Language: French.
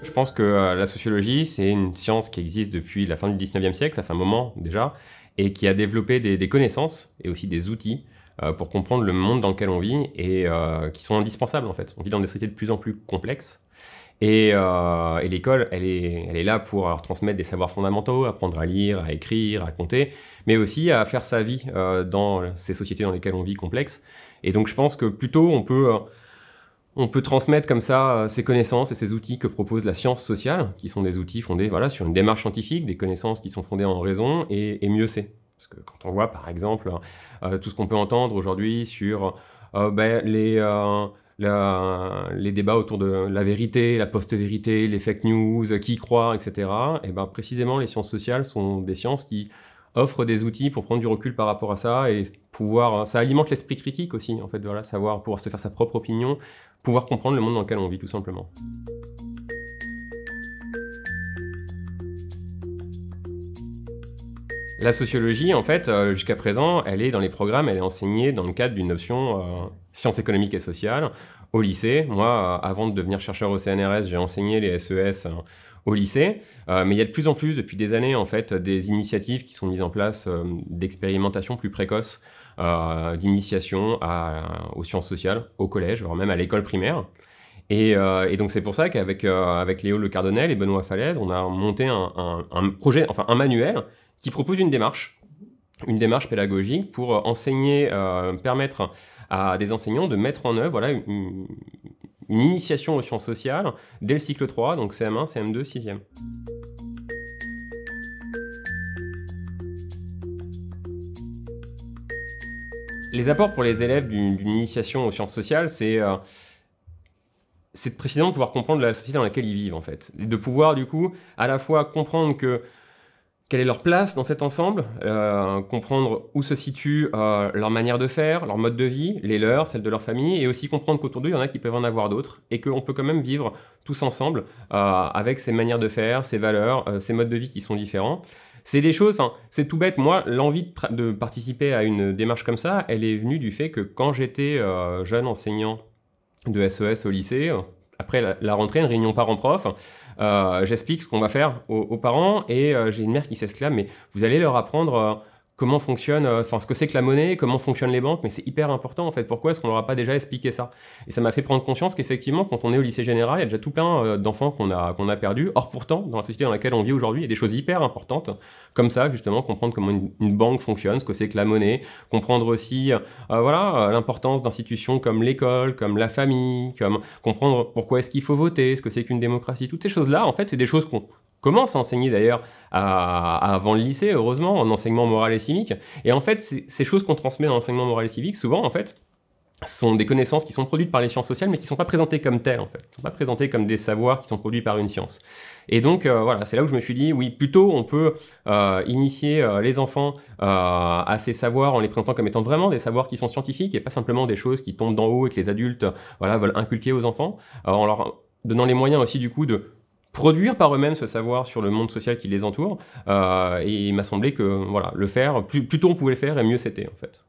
Je pense que la sociologie, c'est une science qui existe depuis la fin du 19e siècle, ça fait un moment déjà, et qui a développé des connaissances et aussi des outils pour comprendre le monde dans lequel on vit et qui sont indispensables en fait. On vit dans des sociétés de plus en plus complexes et l'école, elle est là pour leur transmettre des savoirs fondamentaux, apprendre à lire, à écrire, à compter, mais aussi à faire sa vie dans ces sociétés dans lesquelles on vit complexes. Et donc je pense que plutôt on peut transmettre comme ça ces connaissances et ces outils que propose la science sociale, qui sont des outils fondés voilà, sur une démarche scientifique, des connaissances qui sont fondées en raison, et mieux c'est. Parce que quand on voit par exemple tout ce qu'on peut entendre aujourd'hui sur les débats autour de la vérité, la post-vérité, les fake news, qui y croire, etc., et ben précisément les sciences sociales sont des sciences qui offrent des outils pour prendre du recul par rapport à ça et pouvoir, ça alimente l'esprit critique aussi, en fait, voilà, savoir pouvoir se faire sa propre opinion, pouvoir comprendre le monde dans lequel on vit, tout simplement. La sociologie, en fait, jusqu'à présent, elle est dans les programmes, elle est enseignée dans le cadre d'une option sciences économiques et sociales au lycée. Moi, avant de devenir chercheur au CNRS, j'ai enseigné les SES au lycée, mais il y a de plus en plus, depuis des années, en fait, des initiatives qui sont mises en place d'expérimentation plus précoce, d'initiation aux sciences sociales, au collège, voire même à l'école primaire. Et donc c'est pour ça qu'avec avec Léo Le Cardonnel et Benoît Falaise, on a monté un projet, enfin un manuel, qui propose une démarche pédagogique pour enseigner, permettre à des enseignants de mettre en œuvre voilà, une initiation aux sciences sociales dès le cycle 3, donc CM1, CM2, 6e. Les apports pour les élèves d'une initiation aux sciences sociales, c'est précisément de pouvoir comprendre la société dans laquelle ils vivent, en fait. De pouvoir, du coup, à la fois comprendre quelle est leur place dans cet ensemble, comprendre où se situe leur manière de faire, leur mode de vie, les leurs, celles de leur famille, et aussi comprendre qu'autour d'eux, il y en a qui peuvent en avoir d'autres, et qu'on peut quand même vivre tous ensemble avec ces manières de faire, ces valeurs, ces modes de vie qui sont différents. C'est des choses, enfin, c'est tout bête. Moi, l'envie de participer à une démarche comme ça, elle est venue du fait que quand j'étais jeune enseignant de SES au lycée, après la rentrée, une réunion parents-prof, j'explique ce qu'on va faire aux parents et j'ai une mère qui s'exclame, mais vous allez leur apprendre comment fonctionne, enfin ce que c'est que la monnaie, comment fonctionnent les banques, mais c'est hyper important en fait, pourquoi est-ce qu'on leur a pas déjà expliqué ça? Et ça m'a fait prendre conscience qu'effectivement, quand on est au lycée général, il y a déjà tout plein d'enfants qu'on a perdus. Or pourtant, dans la société dans laquelle on vit aujourd'hui, il y a des choses hyper importantes, comme ça justement, comprendre comment une banque fonctionne, ce que c'est que la monnaie, comprendre aussi l'importance d'institutions comme l'école, comme la famille, comme comprendre pourquoi est-ce qu'il faut voter, ce que c'est qu'une démocratie, toutes ces choses-là, en fait, c'est des choses qu'on commence à enseigner d'ailleurs avant le lycée, heureusement, en enseignement moral et civique. Et en fait, ces choses qu'on transmet dans l'enseignement moral et civique, souvent, en fait, sont des connaissances qui sont produites par les sciences sociales, mais qui ne sont pas présentées comme telles, en fait. Ils ne sont pas présentés comme des savoirs qui sont produits par une science. Et donc, voilà, c'est là où je me suis dit, oui, plutôt on peut initier les enfants à ces savoirs en les présentant comme étant vraiment des savoirs qui sont scientifiques et pas simplement des choses qui tombent d'en haut et que les adultes veulent inculquer aux enfants, en leur donnant les moyens aussi, du coup, de produire par eux-mêmes ce savoir sur le monde social qui les entoure. Et il m'a semblé que voilà, le faire, plus tôt on pouvait le faire, et mieux c'était, en fait.